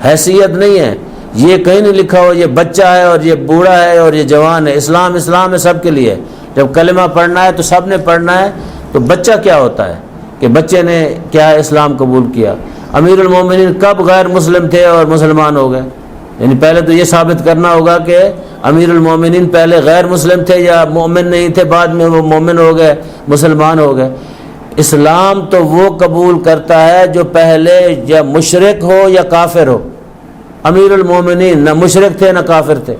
حیثیت نہیں ہے، یہ کہیں نہیں لکھا ہو یہ بچہ ہے اور یہ بوڑھا ہے اور یہ جوان ہے۔ اسلام اسلام ہے سب کے لیے، جب کلمہ پڑھنا ہے تو سب نے پڑھنا ہے۔ تو بچہ کیا ہوتا ہے کہ بچے نے کیا اسلام قبول کیا؟ امیر المومنین کب غیر مسلم تھے اور مسلمان ہو گئے؟ یعنی پہلے تو یہ ثابت کرنا ہوگا کہ امیر المومنین پہلے غیر مسلم تھے یا مومن نہیں تھے، بعد میں وہ مومن ہو گئے، مسلمان ہو گئے۔ اسلام تو وہ قبول کرتا ہے جو پہلے یا مشرک ہو یا کافر ہو۔ امیر المومنین نہ مشرک تھے نہ کافر تھے،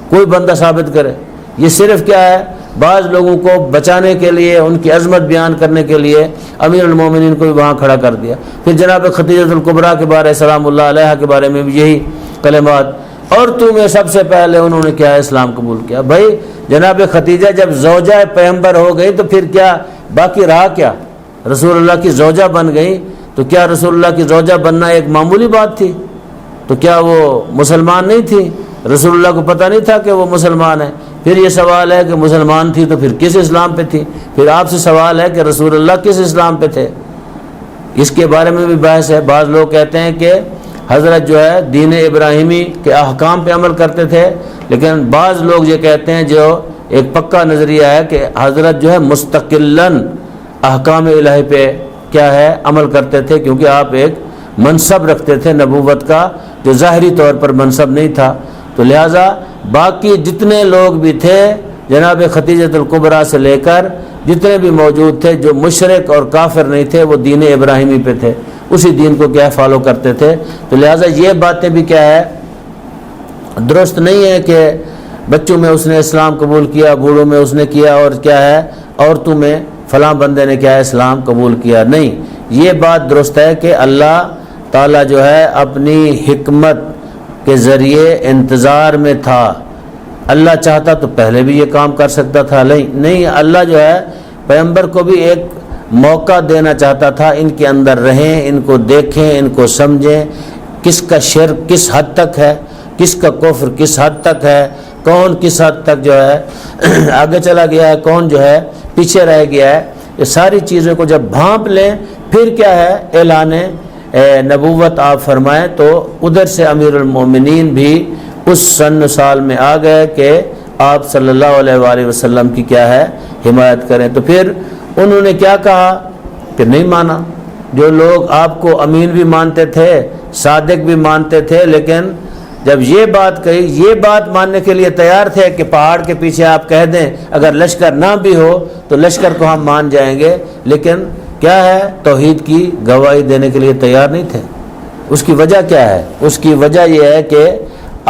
کوئی بندہ ثابت کرے۔ یہ صرف کیا ہے، بعض لوگوں کو بچانے کے لیے، ان کی عظمت بیان کرنے کے لیے امیر المومنین کو بھی وہاں کھڑا کر دیا۔ پھر جناب خدیجہ الکبریٰ کے بارے سلام اللہ علیہا کے بارے میں بھی یہی کلمات، اور تمہیں سب سے پہلے انہوں نے کیا اسلام قبول کیا۔ بھائی جناب خدیجہ جب زوجہ پیغمبر ہو گئی تو پھر کیا باقی رہا؟ کیا رسول اللہ کی زوجہ بن گئی تو کیا رسول اللہ کی زوجہ بننا ایک معمولی بات تھی؟ تو کیا وہ مسلمان نہیں تھی؟ رسول اللہ کو پتہ نہیں تھا کہ وہ مسلمان ہے؟ پھر یہ سوال ہے کہ مسلمان تھی تو پھر کس اسلام پہ تھی؟ پھر آپ سے سوال ہے کہ رسول اللہ کس اسلام پہ تھے؟ اس کے بارے میں بھی بحث ہے۔ بعض لوگ کہتے ہیں کہ حضرت جو ہے دین ابراہیمی کے احکام پہ عمل کرتے تھے، لیکن بعض لوگ یہ کہتے ہیں جو ایک پکا نظریہ ہے کہ حضرت جو ہے مستقلاً احکام الہی پہ کیا ہے عمل کرتے تھے، کیونکہ آپ ایک منصب رکھتے تھے نبوت کا جو ظاہری طور پر منصب نہیں تھا۔ تو لہٰذا باقی جتنے لوگ بھی تھے جناب خدیجہ الکبریٰ سے لے کر جتنے بھی موجود تھے جو مشرک اور کافر نہیں تھے، وہ دین ابراہیمی پہ تھے، اسی دین کو کیا فالو کرتے تھے۔ تو لہٰذا یہ باتیں بھی کیا ہے درست نہیں ہے کہ بچوں میں اس نے اسلام قبول کیا، بوڑھوں میں اس نے کیا، اور کیا ہے عورتوں میں فلاں بندے نے کیا ہے اسلام قبول کیا۔ نہیں، یہ بات درست ہے کہ اللہ تعالیٰ جو ہے اپنی حکمت کے ذریعے انتظار میں تھا۔ اللہ چاہتا تو پہلے بھی یہ کام کر سکتا تھا، نہیں، اللہ جو ہے پیغمبر کو بھی ایک موقع دینا چاہتا تھا، ان کے اندر رہیں، ان کو دیکھیں، ان کو سمجھیں، کس کا شرک کس حد تک ہے، کس کا کفر کس حد تک ہے، کون کس حد تک جو ہے آگے چلا گیا ہے، کون جو ہے پیچھے رہ گیا ہے۔ یہ ساری چیزوں کو جب بھانپ لیں پھر کیا ہے اعلان نبوت آپ فرمائیں، تو ادھر سے امیر المومنین بھی اس سن سال میں آ گئے کہ آپ صلی اللہ علیہ وآلہ وسلم کی کیا ہے حمایت کریں۔ تو پھر انہوں نے کیا کہا کہ نہیں مانا۔ جو لوگ آپ کو امین بھی مانتے تھے، صادق بھی مانتے تھے، لیکن جب یہ بات کہی، یہ بات ماننے کے لیے تیار تھے کہ پہاڑ کے پیچھے آپ کہہ دیں اگر لشکر نہ بھی ہو تو لشکر کو ہم مان جائیں گے، لیکن کیا ہے توحید کی گواہی دینے کے لیے تیار نہیں تھے۔ اس کی وجہ کیا ہے؟ اس کی وجہ یہ ہے کہ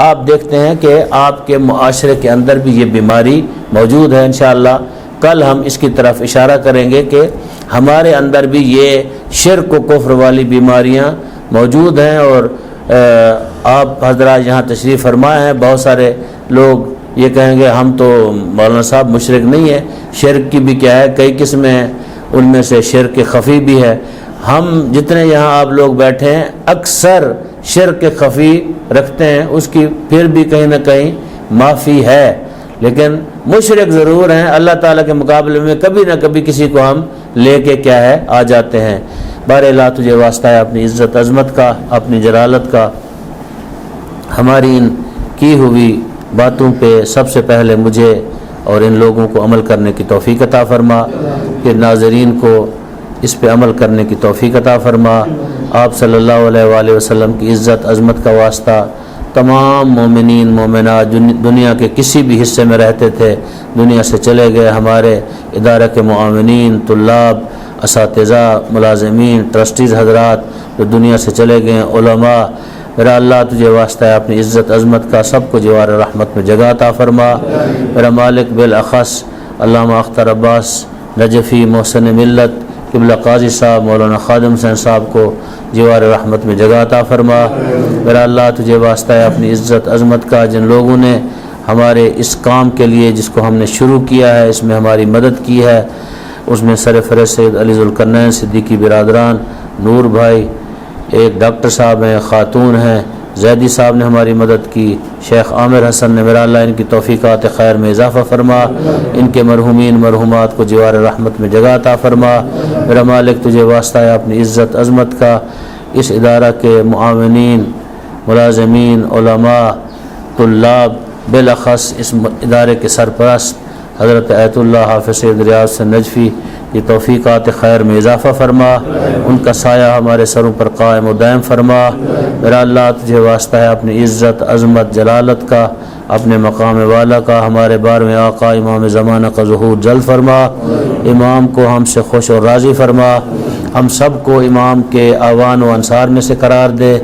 آپ دیکھتے ہیں کہ آپ کے معاشرے کے اندر بھی یہ بیماری موجود ہے۔ انشاءاللہ کل ہم اس کی طرف اشارہ کریں گے کہ ہمارے اندر بھی یہ شرک و کفر والی بیماریاں موجود ہیں، اور آپ حضرات یہاں تشریف فرمائے ہیں، بہت سارے لوگ یہ کہیں گے ہم تو مولانا صاحب مشرک نہیں ہیں۔ شرک کی بھی کیا ہے کئی قسمیں ہیں، ان میں سے شرک خفی بھی ہے۔ ہم جتنے یہاں آپ لوگ بیٹھے ہیں اکثر شرک خفی رکھتے ہیں، اس کی پھر بھی کہیں نہ کہیں معافی ہے، لیکن مشرک ضرور ہیں۔ اللہ تعالیٰ کے مقابلے میں کبھی نہ کبھی کسی کو ہم لے کے کیا ہے آ جاتے ہیں۔ بار اللہ تجھے واسطہ ہے اپنی عزت عظمت کا، اپنی جلالت کا، ہماری ان کی ہوئی باتوں پہ سب سے پہلے مجھے اور ان لوگوں کو عمل کرنے کی توفیق عطا فرما، پھر ناظرین کو اس پہ عمل کرنے کی توفیق عطا فرما۔ آپ صلی اللہ علیہ وآلہ وسلم کی عزت عظمت کا واسطہ تمام مومنین مومنات دنیا کے کسی بھی حصے میں رہتے تھے، دنیا سے چلے گئے، ہمارے ادارہ کے معاونین، طلاب، اساتذہ، ملازمین، ٹرسٹیز حضرات جو دنیا سے چلے گئے، علماء، میرا اللہ تجھے واسطہ ہے اپنی عزت عظمت کا سب کو جوار رحمت میں جگہ عطا فرما۔ میرا مالک بالاخص علامہ اختر عباس نجفی محسن ملت قبلہ قاضی صاحب مولانا خادم حسین صاحب کو جوار رحمت میں جگہ عطا فرما۔ میرا اللہ تجھے واسطہ ہے اپنی عزت عظمت کا جن لوگوں نے ہمارے اس کام کے لیے جس کو ہم نے شروع کیا ہے اس میں ہماری مدد کی ہے، اس میں سرفرست سید علی ذوالقرنین صدیقی برادران، نور بھائی، ایک ڈاکٹر صاحب ہیں، خاتون ہیں، زیدی صاحب نے ہماری مدد کی، شیخ عامر حسن نے، میرا اللہ ان کی توفیقات خیر میں اضافہ فرما، ان کے مرحومین مرحومات کو جوار رحمت میں جگہ عطا فرما۔ میرا مالک تجھے واسطہ ہے اپنی عزت عظمت کا اس ادارہ کے معاونین ملازمین، علماء، طلاب، بالاخص اس ادارے کے سرپرست حضرت آیت اللہ حافظ سید ریاض سے نجفی یہ توفیقات خیر میں اضافہ فرما، ان کا سایہ ہمارے سروں پر قائم و دائم فرما۔ میرا اللہ تجھے واسطہ ہے اپنی عزت، عظمت، جلالت کا، اپنے مقام والا کا، ہمارے بار میں آقا امام زمانہ کا ظہور جلد فرما، امام کو ہم سے خوش اور راضی فرما، ہم سب کو امام کے اعوان و انصار میں سے قرار دے۔